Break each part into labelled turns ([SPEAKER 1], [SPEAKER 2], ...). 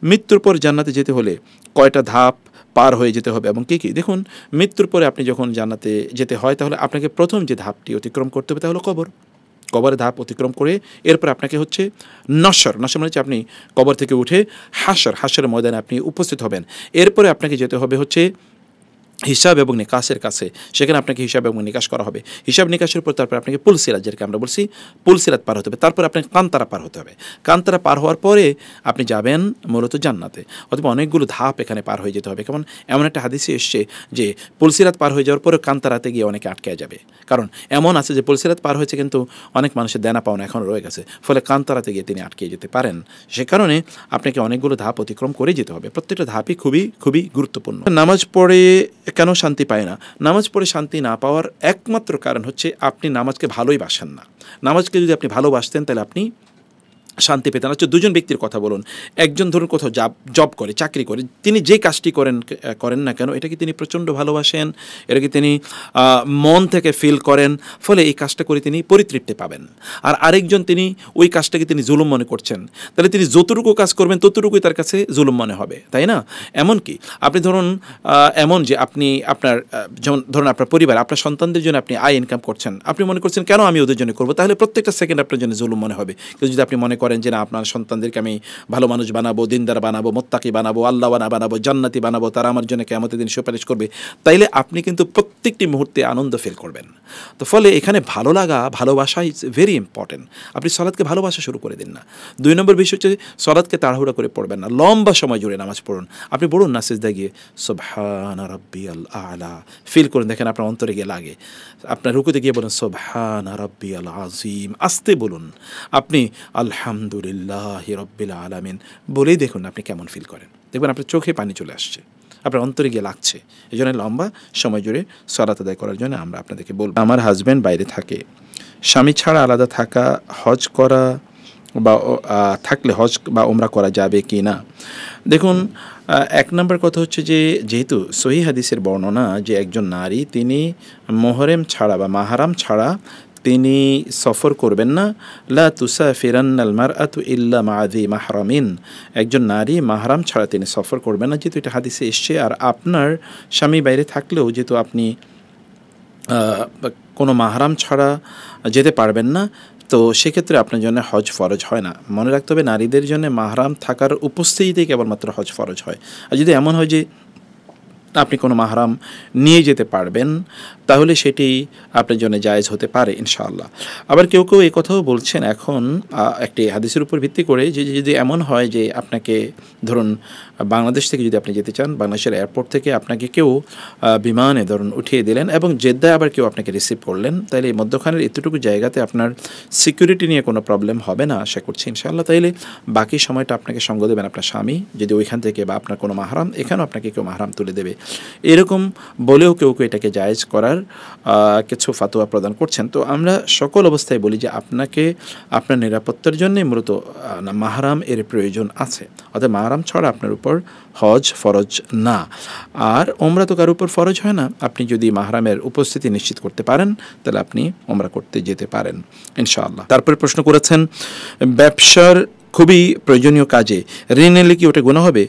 [SPEAKER 1] মৃত্যুর পর জান্নাতে যেতে হলে কয়টা ধাপ পার হয়ে যেতে হবে এবং কী কী? দেখুন, মৃত্যুর পরে আপনি যখন জান্নাতে যেতে হয় তাহলে আপনাকে প্রথম যে ধাপটি অতিক্রম করতে হবে তা হলো কবরের ধাপ অতিক্রম করে এরপর আপনাকে হচ্ছে নশর মানে হচ্ছে আপনি কবর থেকে উঠে হাসরের ময়দানে আপনি উপস্থিত হবেন। এরপরে আপনাকে যেতে হবে হচ্ছে হিসাব এবং নিকাশের কাছে, সেখানে আপনাকে হিসাব এবং নিকাশ করা হবে। হিসাব নিকাশের উপর তারপর আপনাকে পুলসিরাত, যেটাকে আমরা বলছি পুলসিরাত পার হতে হবে। তারপর আপনাকে কান্তারা পার হতে হবে। কান্তারা পার হওয়ার পরে আপনি যাবেন মূলত জান্নাতে। অথবা অনেকগুলো ধাপ এখানে পার হয়ে যেতে হবে। কেমন এমন একটা হাদিসে এসছে যে পুলসিরাত পার হয়ে যাওয়ার পরে কান্তারাতে গিয়ে অনেকে আটকে যাবে। কারণ এমন আছে যে পুলসিরাত পার হয়েছে কিন্তু অনেক মানুষের দেনা পাওনা এখনও রয়ে গেছে, ফলে কান্তারাতে গিয়ে তিনি আটকে যেতে পারেন। সে কারণে আপনাকে অনেকগুলো ধাপ অতিক্রম করে যেতে হবে। প্রত্যেকটা ধাপই খুবই খুবই গুরুত্বপূর্ণ। নামাজ পড়ে কেন শান্তি পায় না? নামাজ পড়ে শান্তি না পাওয়ার একমাত্র কারণ হচ্ছে আপনি নামাজকে ভালোই বাসেন না। নামাজকে যদি আপনি ভালোবাসতেন তাহলে আপনি শান্তি পেতেন। হচ্ছে দুজন ব্যক্তির কথা বলুন। একজন ধরুন কোথাও জব করে, চাকরি করে, তিনি যে কাজটি করেন না কেন এটাকে তিনি প্রচণ্ড ভালোবাসেন, এটাকে তিনি মন থেকে ফিল করেন, ফলে এই কাজটা করে তিনি পরিতৃপ্তি পাবেন। আর আরেকজন তিনি ওই কাজটাকে তিনি জুলুম মনে করছেন, তাহলে তিনি যতটুকু কাজ করবেন ততটুকুই তার কাছে জুলুম মনে হবে, তাই না? এমনকি আপনি ধরুন এমন যে আপনি আপনার যেমন ধরুন আপনার পরিবার, আপনার সন্তানদের জন্য আপনি আয় ইনকাম করছেন, আপনি মনে করছেন কেন আমি ওদের জন্য করবো, তাহলে প্রত্যেকটা সেকেন্ড আপনার জন্য জুলুম মনে হবে। কিন্তু যদি আপনি মনে করেন যে না, আপনার সন্তানদেরকে আমি ভালো মানুষ বানাবো, দিনদার বানাবো, মোত্তাকি বানাবো, আল্লাহওয়ালা বানাবো, জান্নাতি বানাবো, তারা আমার জন্য কিয়ামতের দিন সুপারিশ করবে, তাইলে আপনি কিন্তু প্রত্যেকটি মুহূর্তে আনন্দ ফিল করবেন। তো ফলে এখানে ভালো লাগা, ভালোবাসা ইজ ভেরি ইম্পর্টেন্ট। আপনি সালাতকে ভালোবাসা শুরু করে দিন না। 2 নম্বর বিষয় হচ্ছে সালাতকে তাড়াহুড়া করে পড়বেন না, লম্বা সময় জুড়ে নামাজ পড়ুন। আপনি বলুন না সিজদায় গিয়ে সুবহানা রাব্বিয়াল আলা, ফিল করুন, দেখেন আপনার অন্তরে গিয়ে লাগে। আপনার রুকুতে গিয়ে বলুন সুবহানা রাব্বিয়াল আযীম, আস্তে বলুন। আপনি আলহামদুলিল্লাহি রাব্বিল আলামিন বলেই দেখুন আপনি কেমন ফিল করেন। দেখবেন আপনার চোখে পানি চলে আসছে, আপনার অন্তরে গিয়ে লাগছে। এই জন্য লম্বা সময় জুড়ে সালাত আদায় করার জন্য আমরা আপনাদেরকে বলব। আমার হাজব্যান্ড বাইরে থাকে, স্বামী ছাড়া আলাদা থাকা, হজ করা বা থাকলে হজ বা ওমরা করা যাবে কি না? দেখুন, 1 নম্বর কথা হচ্ছে যে যেহেতু সহিহ হাদিসের বর্ণনা যে একজন নারী তিনি মোহরেম ছাড়া বা মাহারাম ছাড়া তিনি সফর করবেন না, লা তুসাফিরান্নাল মারআতু ইল্লা মা যি মাহরামিন, একজন নারী মাহরাম ছাড়া তিনি সফর করবেন না, যেহেতু এটা হাদিসে এসছে। আর আপনার স্বামী বাইরে থাকলেও যেহেতু আপনি কোনো মাহরাম ছাড়া যেতে পারবেন না, তো সেক্ষেত্রে আপনার জন্য হজ ফরজ হয় না। মনে রাখতে হবে নারীদের জন্য মাহরাম থাকার উপস্থিতিতেই কেবলমাত্র হজ ফরজ হয়। আর যদি এমন হয় যে আপনি কোনো মাহরাম নিয়ে যেতে পারবেন তাহলে সেটি আপনার জন্য জায়েজ হতে পারে ইনশাআল্লাহ। আবার কেউ কেউ এই কথাও বলছেন এখন একটি হাদিসের উপর ভিত্তি করে যে যদি এমন হয় যে আপনাকে ধরুন বাংলাদেশ থেকে যদি আপনি যেতে চান, বাংলাদেশের এয়ারপোর্ট থেকে আপনাকে কেউ বিমানে ধরুন উঠিয়ে দিলেন এবং জেদ্দায় আবার কেউ আপনাকে রিসিভ করলেন, তাইলে এই মধ্যখানের এতটুকু জায়গাতে আপনার সিকিউরিটি নিয়ে কোনো প্রবলেম হবে না আশা করছি ইনশাআল্লাহ। তাইলে বাকি সময়টা আপনাকে সঙ্গ দেবেন আপনার স্বামী, যদি ওইখান থেকে বা আপনার কোনো মাহরাম, এখানেও আপনাকে কেউ মাহরাম তুলে দেবে। এরকম বলেও কেউ কেউ এটাকে জায়েজ করার কিছু ফাতোয়া প্রদান করছেন। তো আমরা সকল অবস্থায় বলি যে আপনাকে আপনার নিরাপত্তার জন্যে মূলত মাহরাম এর প্রয়োজন আছে। অর্থাৎ মাহরাম ছাড়া আপনার উপর হজ ফরজ না। আর ওমরা তো কারোর উপর ফরজ হয় না। আপনি যদি মাহরামের উপস্থিতি নিশ্চিত করতে পারেন তাহলে আপনি ওমরা করতে যেতে পারেন ইনশাআল্লাহ। তারপরে প্রশ্ন করেছেন ব্যবসার খুবই প্রয়োজনীয় কাজে ঋণ নিলে কি ওটা গুনাহ হবে?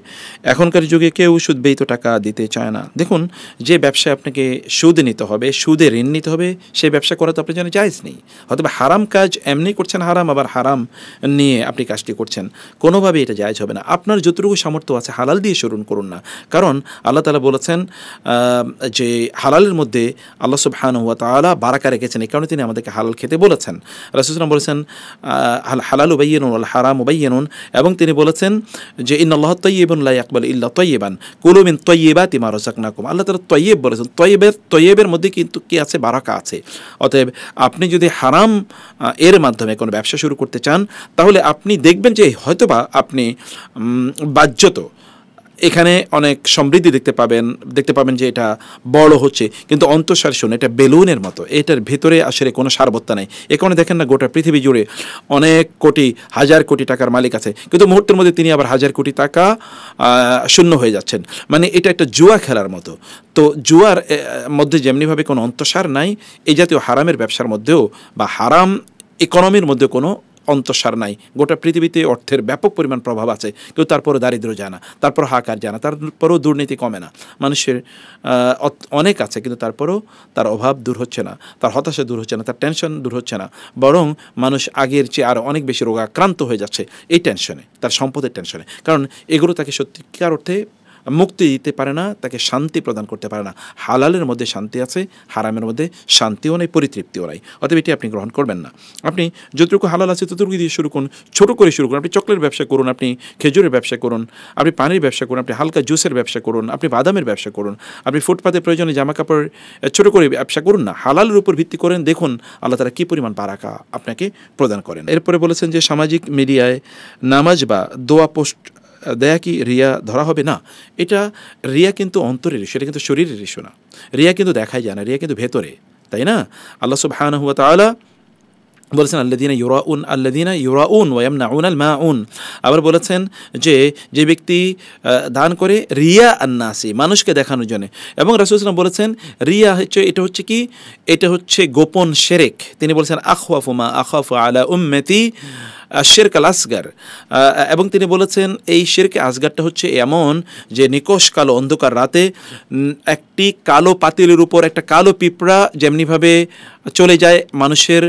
[SPEAKER 1] এখনকার যুগে কেউ সুদবেহিত টাকা দিতে চায় না। দেখুন, যে ব্যবসায় আপনাকে সুদ নিতে হবে, সুদে ঋণ নিতে হবে, সেই ব্যবসা করা তো আপনার জন্য জায়েজ নেই। হয়তো হারাম কাজ এমনি করছেন হারাম, আবার হারাম নিয়ে আপনি কাজটি করছেন, কোনোভাবেই এটা জায়েজ হবে না। আপনার যতটুকু সামর্থ্য আছে হালাল দিয়ে শুরু করুন না। কারণ আল্লাহ তাআলা বলেছেন যে হালালের মধ্যে আল্লাহ সুবহানাহু ওয়া তাআলা বারাকা রেখেছেন, এই কারণে তিনি আমাদেরকে হালাল খেতে বলেছেন। রাসূলুল্লাহ সাল্লাল্লাহু আলাইহি ওয়াসাল্লাম বলেছেন হালালু বায়্যিনুন ওয়াল হারামু বায়্যিনুন, এবং তিনি বলেছেন যে ইন্নাল্লাহা তাইয়্যিবুন লা ইয়াকবালু ইল্লা তাইয়্যিবান কুলু মিন তাইয়্যিবাতি মা রাযাকনাকুম। আল্লাহ তাআলা তাইয়্যিব বলেছেন, তাইয়্যিবের মধ্যে কিন্তু কি আছে? বারাকা আছে। অতএব আপনি যদি হারাম এর মাধ্যমে কোনো ব্যবসা শুরু করতে চান তাহলে আপনি দেখবেন যে হয়তোবা আপনি বাহ্যত এখানে অনেক সমৃদ্ধি দেখতে পাবেন যে এটা বড় হচ্ছে, কিন্তু অন্তঃসার শুনে এটা বেলুনের মতো, এটার ভেতরে আসলে কোনো সারবত্তা নেই। এ কারণে দেখেন না গোটা পৃথিবী জুড়ে অনেক কোটি হাজার কোটি টাকার মালিক আছে, কিন্তু মুহূর্তের মধ্যে তিনি আবার হাজার কোটি টাকা শূন্য হয়ে যাচ্ছেন। মানে এটা একটা জুয়া খেলার মতো। তো জুয়ার মধ্যে যেমনিভাবে কোনো অন্তঃসার নাই, এই জাতীয় হারামের ব্যবসার মধ্যেও বা হারাম ইকোনমির মধ্যে কোনো অন্তঃসার নাই, গোটা পৃথিবীতে অর্থের ব্যাপক পরিমাণ প্রভাব আছে, কেউ তারপরও দারিদ্র যায় না, তারপর হাহাকার যায় না, তারপরেও দুর্নীতি কমে না, মানুষের অনেক আছে কিন্তু তারপরেও তার অভাব দূর হচ্ছে না, তার হতাশা দূর হচ্ছে না, তার টেনশন দূর হচ্ছে না, বরং মানুষ আগের চেয়ে আরও অনেক বেশি রোগাক্রান্ত হয়ে যাচ্ছে এই টেনশনে, তার সম্পদের টেনশনে। কারণ এগুলো তাকে সত্যিকার অর্থে মুক্তি দিতে পারে না, তাকে শান্তি প্রদান করতে পারে না। হালালের মধ্যে শান্তি আছে, হারামের মধ্যে শান্তিও নেই, পরিতৃপ্তিও নাই। অতএব এটি আপনি গ্রহণ করবেন না। আপনি যতটুকু হালাল আছে ততটুকু দিয়ে শুরু করুন, ছোটো করে শুরু করুন। আপনি চকলেটের ব্যবসা করুন, আপনি খেজুরের ব্যবসা করুন, আপনি পানির ব্যবসা করুন, আপনি হালকা জুসের ব্যবসা করুন, আপনি বাদামের ব্যবসা করুন, আপনি ফুটপাতে প্রয়োজনে জামা কাপড় ছোটো করে ব্যবসা করুন না, হালালের উপর ভিত্তি করেন, দেখুন আল্লাহ তাআলা কী পরিমাণ বারাকা আপনাকে প্রদান করেন। এরপরে বলেছেন যে সামাজিক মিডিয়ায় নামাজ বা দোয়া পোস্ট দেয়া কি রিয়া ধরা হবে? না, এটা রিয়া কিন্তু অন্তরের ইস্যু, এটা কিন্তু শরীরের ইস্যু না। রিয়া কিন্তু দেখাই যায় না, রিয়া কিন্তু ভেতরে, তাই না? আল্লাহ সুবহানাহু ওয়া তাআলা বলেছেন আল্লাযীনা ইউরাউন ওয়া ইয়ামনাউনাল মাউন। আবার বলেছেন যে ব্যক্তি দান করে রিয়া আন-নাসি, মানুষকে দেখানোর জন্য। এবং রাসূল সাল্লাল্লাহু আলাইহি ওয়াসাল্লাম বলেছেন রিয়া এটা হচ্ছে কি? এটা হচ্ছে গোপন শিরক। তিনি বলেছেন আখওয়াফু মা আখাফু আলা উম্মতি শিরক আল আসগার। এবং তিনি বলেছেন এই শিরকে আসগারটা হচ্ছে এমন যে নিকষ কালো অন্ধকার রাতে একটি কালো পাতিলের উপর একটা কালো পিঁপড়া যেমনিভাবে চলে যায় মানুষের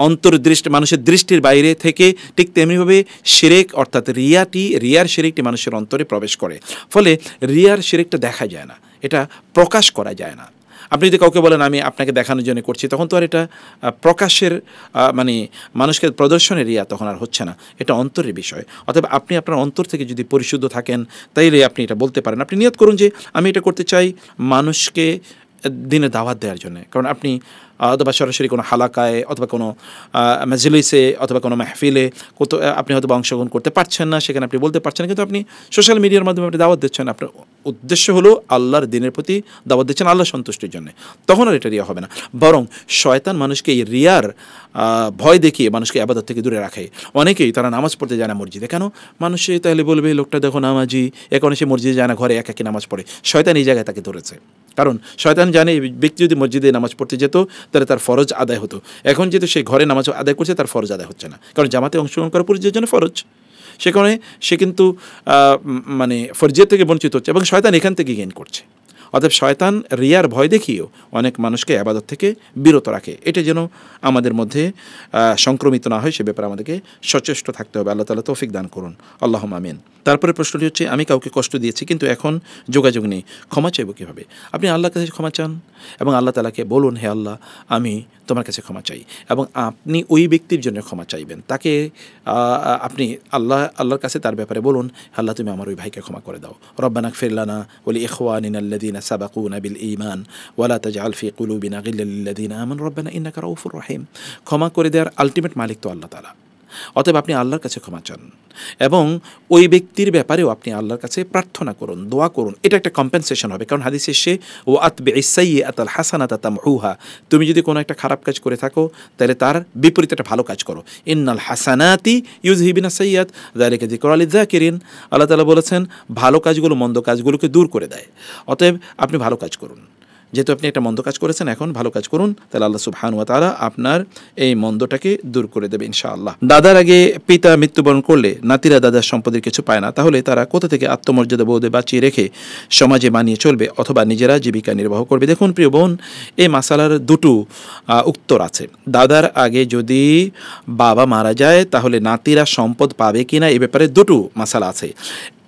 [SPEAKER 1] অন্তর্দৃষ্টি, মানুষের দৃষ্টির বাইরে থেকে, ঠিক তেমনিভাবে শিরক অর্থাৎ রিয়ার শিরকটি মানুষের অন্তরে প্রবেশ করে। ফলে রিয়ার শিরকটা দেখা যায় না, এটা প্রকাশ করা যায় না। আপনি যদি কাউকে বলেন আমি আপনাকে দেখানোর জন্য করছি, তখন তো আর এটা প্রকাশের মানে মানুষকে প্রদর্শনের রিয়া তখন আর হচ্ছে না, এটা অন্তরের বিষয়। অতএব আপনি আপনার অন্তর থেকে যদি পরিশুদ্ধ থাকেন তাইলে আপনি এটা বলতে পারেন। আপনি নিয়ত করুন যে আমি এটা করতে চাই মানুষকে দিনে দাওয়াত দেওয়ার জন্য। কারণ আপনি অথবা সরাসরি কোনো হালাকায় অথবা কোনো মাজলিসে অথবা কোনো মাহফিলে আপনি হয়তো অংশগ্রহণ করতে পারছেন না, সেখানে আপনি বলতে পারছেন না, কিন্তু আপনি সোশ্যাল মিডিয়ার মাধ্যমে আপনি দাওয়াত দিচ্ছেন। আপনার উদ্দেশ্য হলো আল্লাহর দিনের প্রতি দাওয়াত দিচ্ছেন, আল্লাহ সন্তুষ্টির জন্য। তখন আর এটা রিয়া হবে না, বরং শয়তান মানুষকে এই রিয়ার ভয় দেখিয়ে মানুষকে ইবাদত থেকে দূরে রাখে। অনেকেই তারা নামাজ পড়তে যায় না মসজিদে, কেন? মানুষে তাহলে বলবে লোকটা দেখো নামাজি, এখন সে মসজিদে যায় না, ঘরে একাকী নামাজ পড়ে। শয়তান এই জায়গায় তাকে ধরেছে, কারণ শয়তান জানে এই ব্যক্তি যদি মসজিদে নামাজ পড়তে যেত তাহলে তার ফরজ আদায় হতো। এখন যেহেতু সে ঘরে নামাজ আদায় করছে, তার ফরজ আদায় হচ্ছে না, কারণ জামাতে অংশগ্রহণ করা পুরুষদের জন্য ফরজ। সেখানে সে কিন্তু মানে ফরজিয়ত থেকে বঞ্চিত হচ্ছে এবং শয়তান এখান থেকে গেইন করছে। অতএব শয়তান রিয়ার ভয় দেখিয়েও অনেক মানুষকে ইবাদত থেকে বিরত রাখে। এটা যেন আমাদের মধ্যে সংক্রমিত না হয়, সে ব্যাপারে আমাদেরকে সচেষ্ট থাকতে হবে। আল্লাহ তাআলা তৌফিক দান করুন, আল্লাহুম্মা আমিন। তারপরে প্রশ্নটি হচ্ছে আমি কাউকে কষ্ট দিয়েছি কিন্তু এখন যোগাযোগ নেই, ক্ষমা চাইব কীভাবে? আপনি আল্লাহর কাছে ক্ষমা চান এবং আল্লাহ তাআলাকে বলুন হে আল্লাহ আমি তোমার কাছে ক্ষমা চাই, এবং আপনি ওই ব্যক্তির জন্য ক্ষমা চাইবেন। তাকে আপনি আল্লাহর কাছে তার ব্যাপারে বলুন আল্লাহ তুমি আমার ওই ভাইকে ক্ষমা করে দাও। রব্বানা ইগফির লানা ওয়া লিইখওয়ানিনা আল্লাযীনা সাবাকুনা বিল ঈমান ওয়া লা তাজআল ফি কুলুবিনা গিল্লাল লিল্লাযীনা আমানু রব্বানা ইন্নাকা রাউফুর রহিম। ক্ষমা করে দেওয়ার আলটিমেট মালিক তো আল্লাহ তাআলা। অতএব আপনি আল্লাহর কাছে ক্ষমা চান এবং ওই ব্যক্তির ব্যাপারেও আপনি আল্লাহর কাছে প্রার্থনা করুন, দোয়া করুন। এটা একটা কম্পেনসেশন হবে, কারণ হাদিসে এসে ও আতবিইস সাইয়্যাতাল হাসানাতা তামহুহা, তুমি যদি কোনো একটা খারাপ কাজ করে থাকো তাহলে তার বিপরীতে একটা ভালো কাজ করো। ইন্নাল হাসানাতি ইউযহিবিনাস সাইয়্যাত যালিকা যিকরা লিয-যাকিরিন। আল্লাহ তাআলা বলেছেন ভালো কাজগুলো মন্দ কাজগুলোকে দূর করে দেয়। অতএব আপনি ভালো কাজ করুন। যেহেতু আপনি একটা মন্দ কাজ করেছেন, এখন ভালো কাজ করুন, তাহলে আল্লাহ সুবহানাহু ওয়া তাআলা আপনার এই মন্দটাকে দূর করে দেবে ইনশাআল্লাহ। দাদার আগে পিতা মৃত্যুবরণ করলে নাতিরা দাদার সম্পদের কিছু পায় না, তাহলে তারা কোথা থেকে আত্মমর্যাদা বোধে বাঁচিয়ে রেখে সমাজে মানিয়ে চলবে অথবা নিজেরা জীবিকা নির্বাহ করবে? দেখুন প্রিয় বোন, এই মাসালার দুটো উত্তর আছে। দাদার আগে যদি বাবা মারা যায় তাহলে নাতিরা সম্পদ পাবে কিনা এ ব্যাপারে দুটো মাসালা আছে।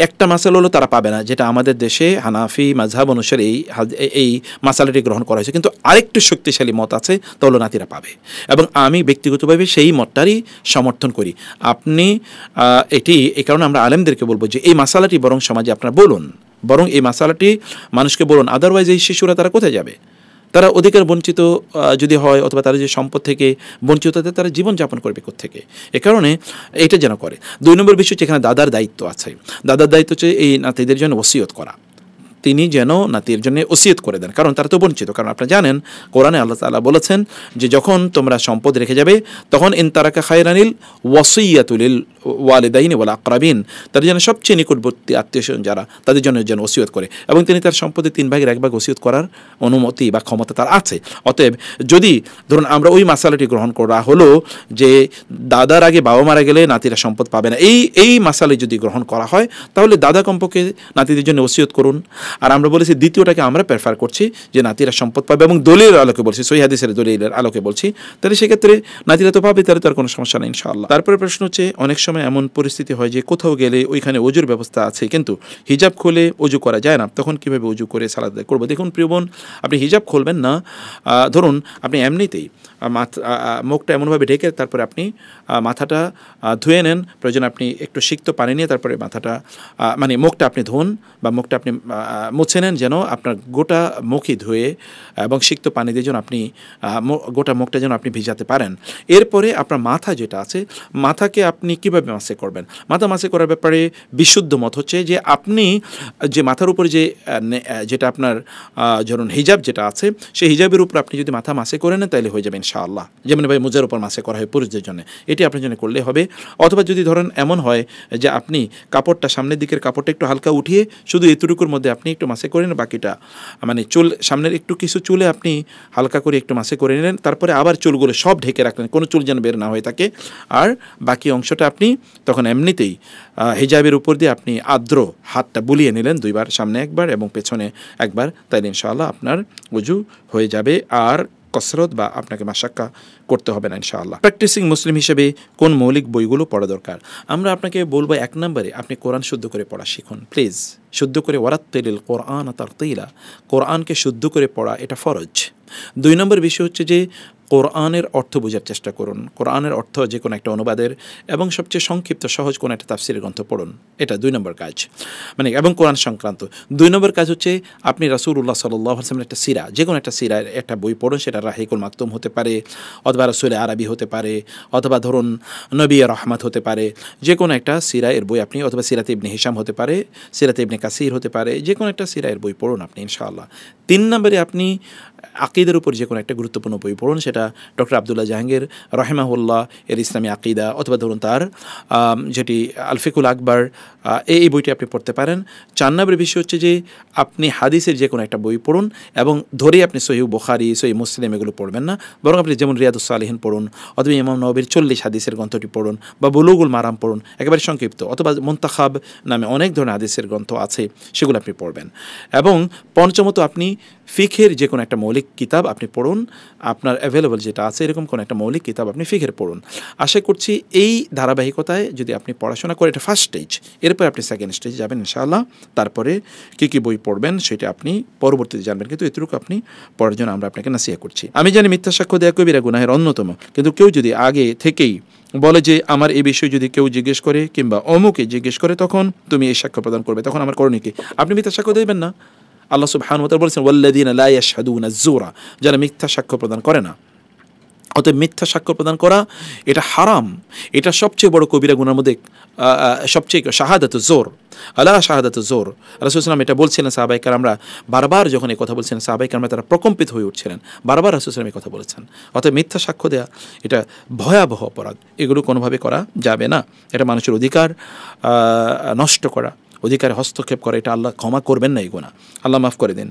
[SPEAKER 1] একটা মাসালা হলো তারা পাবে না, যেটা আমাদের দেশে হানাফি মাযহাব অনুসারে এই মাসালাটি গ্রহণ করা হয়েছে, কিন্তু আরেকটু শক্তিশালী মত আছে, তা হলো নাতিরা পাবে, এবং আমি ব্যক্তিগতভাবে সেই মতটারই সমর্থন করি। আপনি এই কারণে আমরা আলেমদেরকে বলবো যে এই মাসালাটি বরং সমাজে আপনারা বলুন, বরং এই মাসালাটি মানুষকে বলুন, আদারওয়াইজ এই শিশুরা তারা কোথায় যাবে? তারা অধিকার বঞ্চিত যদি হয় অথবা তারা যে সম্পদ থেকে বঞ্চিত হয় তারা জীবনযাপন করবে কোত্থেকে? এ কারণে এটা যেন করে। 2 নম্বর বিষয় হচ্ছে এখানে দাদার দায়িত্ব আছে। দাদার দায়িত্ব হচ্ছে এই নাতিদের জন্য ওসিয়ত করা। তিনি যেন নাতির জন্য ওসিয়ত করে দেন, কারণ তারা তো বঞ্চিত। কারণ আপনারা জানেন কোরআনে আল্লাহ তাআলা বলেছেন যে যখন তোমরা সম্পদ রেখে যাবে তখন ইন তারাকা খায়রানিল ওয়াসিয়াতু লিল ওয়ালিদাইনি ওয়াল আকরাবিন, তার জন্য সবচেয়ে নিকটবর্তী আত্মীয়স্বজন যারা তাদের জন্য যেন ওসিয়ত করে, এবং তিনি তার সম্পদের 3/1 ওসিয়ত করার অনুমতি বা ক্ষমতা তার আছে। অতএব যদি ধরুন আমরা ওই মাসালাটি গ্রহণ করা হলো যে দাদার আগে বাবা মারা গেলে নাতিরা সম্পদ পাবে না, এই মাসালে যদি গ্রহণ করা হয় তাহলে দাদা কমপক্ষে নাতিদের জন্য ওসিয়ত করুন। আর আমরা বলেছি দ্বিতীয়টাকে আমরা প্রেফার করছি যে নাতিরা সম্পদ পাবে, এবং দলিলের আলোকে বলছি, সহিহ হাদিসের দলিলের আলোকে বলছি, তাহলে সেক্ষেত্রে নাতিরা তো পাবে, তাহলে তার কোনো সমস্যা নেই ইনশাআল্লাহ। তারপরে প্রশ্ন হচ্ছে অনেক সময় এমন পরিস্থিতি হয় যে কোথাও গেলে ওইখানে ওজুর ব্যবস্থা আছে কিন্তু হিজাব খুলে ওজু করা যায় না, তখন কীভাবে ওজু করে সালাত আদায় করবো? দেখুন প্রিয় বোন, আপনি হিজাব খুলবেন না, ধরুন আপনি এমনিতেই মুখটা এমনভাবে ঢেকে তারপরে আপনি মাথাটা ধুয়ে নেন, প্রয়োজন আপনি একটু সিক্ত পানি নিয়ে তারপরে মাথাটা মানে মুখটা আপনি ধুন বা মুখটা আপনি মুছে নেন, যেন আপনার গোটা মুখই ধুয়ে এবং সিক্ত পানি দিয়ে যেন আপনি গোটা মুখটা যেন আপনি ভিজাতে পারেন। এরপরে আপনার মাথা যেটা আছে, মাথাকে আপনি কীভাবে মাসে করবেন? মাথা মাসে করার ব্যাপারে বিশুদ্ধ মত হচ্ছে যে আপনি যে মাথার উপরে যেটা আপনার ধরুন হিজাব যেটা আছে, সেই হিজাবের উপর আপনি যদি মাথা মাসে করে নেন তাহলে হয়ে যাবে ইনশাআল্লাহ, যেমন ভাই মুজের উপর মাসে করা হয় পুরুষদের জন্য, এটি আপনার জন্য করলে হবে। অথবা যদি ধরেন এমন হয় যে আপনি কাপড়টা সামনের দিকের কাপড়টা একটু হালকা উঠিয়ে শুধু এতটুকুর মধ্যে আপনি একটু মাসে করে নেন, বাকিটা মানে চুল সামনের একটু কিছু চুলে আপনি হালকা করে একটু মাসে করে নিলেন, তারপরে আবার চুলগুলো সব ঢেকে রাখলেন, কোনো চুল যেন বের না হয়ে থাকে, আর বাকি অংশটা আপনি তখন এমনিতেই হিজাবের উপর দিয়ে আপনি আর্দ্র হাতটা বুলিয়ে নিলেন 2 বার, সামনে 1 বার এবং পেছনে 1 বার, তাইলে ইনশাআল্লাহ আপনার ওযু হয়ে যাবে, আর কসরত বা আপনাকে মাশাক্কা করতে হবে না ইনশাআল্লাহ। প্র্যাকটিসিং মুসলিম হিসেবে কোন মৌলিক বইগুলো পড়া দরকার? আমরা আপনাকে বলবো 1 নম্বরে আপনি কোরআন শুদ্ধ করে পড়া শিখুন, প্লিজ শুদ্ধ করে, ওয়ারাত্তিলিল কোরআন তারতিলা, কোরআনকে শুদ্ধ করে পড়া এটা ফরজ। 2 নম্বর বিষয় হচ্ছে যে কোরআনের অর্থ বোঝার চেষ্টা করুন, কোরআনের অর্থ যে কোনো একটা অনুবাদের এবং সবচেয়ে সংক্ষিপ্ত সহজ কোনো একটা তাফসীরের গ্রন্থ পড়ুন, এটা 2 নম্বর কাজ, মানে এবং কোরআন সংক্রান্ত। 2 নম্বর কাজ হচ্ছে আপনি রাসূলুল্লাহ সাল্লাল্লাহু আলাইহি ওয়াসাল্লামের একটা সিরা, যে কোনো একটা সিরার একটা বই পড়ুন, সেটা রাহিকুল মাকতুম হতে পারে, অথবা রাসূলে আরবি হতে পারে, অথবা ধরুন নবী রহমত হতে পারে, যে কোনো একটা সিরা এর বই আপনি, অথবা সিরাতে ইবনে হিশাম হতে পারে, সিরাতে ইবনে কাসির হতে পারে, যে কোনো একটা সিরা এর বই পড়ুন আপনি ইনশাআল্লাহ। 3 নম্বরে আপনি আকিদার উপর যে কোনো একটা গুরুত্বপূর্ণ বই পড়ুন, সেটা ডক্টর আব্দুল্লাহ জাহাঙ্গীর রাহিমাহুল্লাহ এর ইসলামী আকিদা, অথবা ধরুন তার যেটি আল ফিকুল আকবর, এই বইটি আপনি পড়তে পারেন। 4 নম্বরের বিষয় হচ্ছে যে আপনি হাদিসের যে কোনো একটা বই পড়ুন, এবং ধরে আপনি সহিহ বুখারী, সহিহ মুসলিম এগুলো পড়বেন না, বরং আপনি যেমন রিয়াদুস সালিহিন পড়ুন, অথবা ইমাম নববীর 40 হাদিসের গ্রন্থটি পড়ুন, বা বুলুগুল মারাম পড়ুন, একেবারে সংক্ষিপ্ত, অথবা মুনতাখাব নামে অনেক ধরনের হাদিসের গ্রন্থ আছে, সেগুলো আপনি পড়বেন। এবং পঞ্চমত আপনি ফিকহের যে কোনো একটা মৌলিক কিতাব আপনি পড়ুন, আপনার অ্যাভেলেবল যেটা আছে এরকম কোনো একটা মৌলিক কিতাব আপনি ফিকহের পড়ুন। আশা করছি এই ধারাবাহিকতায় যদি আপনি পড়াশোনা করে, এটা ফার্স্ট স্টেজ, এরপর আপনি সেকেন্ড স্টেজে যাবেন ইনশাআল্লাহ। তারপরে কী বই পড়বেন সেটা আপনি পরবর্তীতে জানবেন, কিন্তু এতটুকু আপনি পড়ার জন্য আমরা আপনাকে নাসিহা করছি। আমি জানি মিথ্যা সাক্ষ্য দেওয়া কবিরা গুনাহের অন্যতম, কিন্তু কেউ যদি আগে থেকেই বলে যে আমার এই বিষয়ে যদি কেউ জিজ্ঞেস করে কিংবা অমুকে জিজ্ঞেস করে তখন তুমি এই সাক্ষ্য প্রদান করবে, তখন আমার করণীয় কি? আপনি মিথ্যা সাক্ষ্য দেবেন না। আল্লাহ সুবহানাহু ওয়া তাআলা বলেছেন ওয়াল্লাযীনা লা ইয়াশহাদুনা আয-যুরা, যারা মিথ্যা সাক্ষ্য প্রদান করে না। অতএব মিথ্যা সাক্ষ্য প্রদান করা এটা হারাম, এটা সবচেয়ে বড় কবিরা গুনার মধ্যে সবচেয়ে শাহাদাতুজ জোর, আলা শাহাদাতুজ জোর। রাসূল সাল্লাল্লাহু আলাইহি ওয়াসাল্লাম এটা বলছিলেন, সাহাবায়ে কেরামরা বারবার যখন এই কথা বলছিলেন, সাহাবায়ে কেরামরা তারা প্রকম্পিত হয়ে উঠছিলেন, বারবার রাসূল সাল্লাল্লাহু আলাইহি ওয়াসাল্লাম এই কথা বলেছেন। অতএব মিথ্যা সাক্ষ্য দেয়া এটা ভয়াবহ অপরাধ, এগুলো কোনোভাবে করা যাবে না। এটা মানুষের অধিকার নষ্ট করা, অধিকারে হস্তক্ষেপ করা, এটা আল্লাহ ক্ষমা করবেন না, এই গুনাহ আল্লাহ মাফ করে দিন।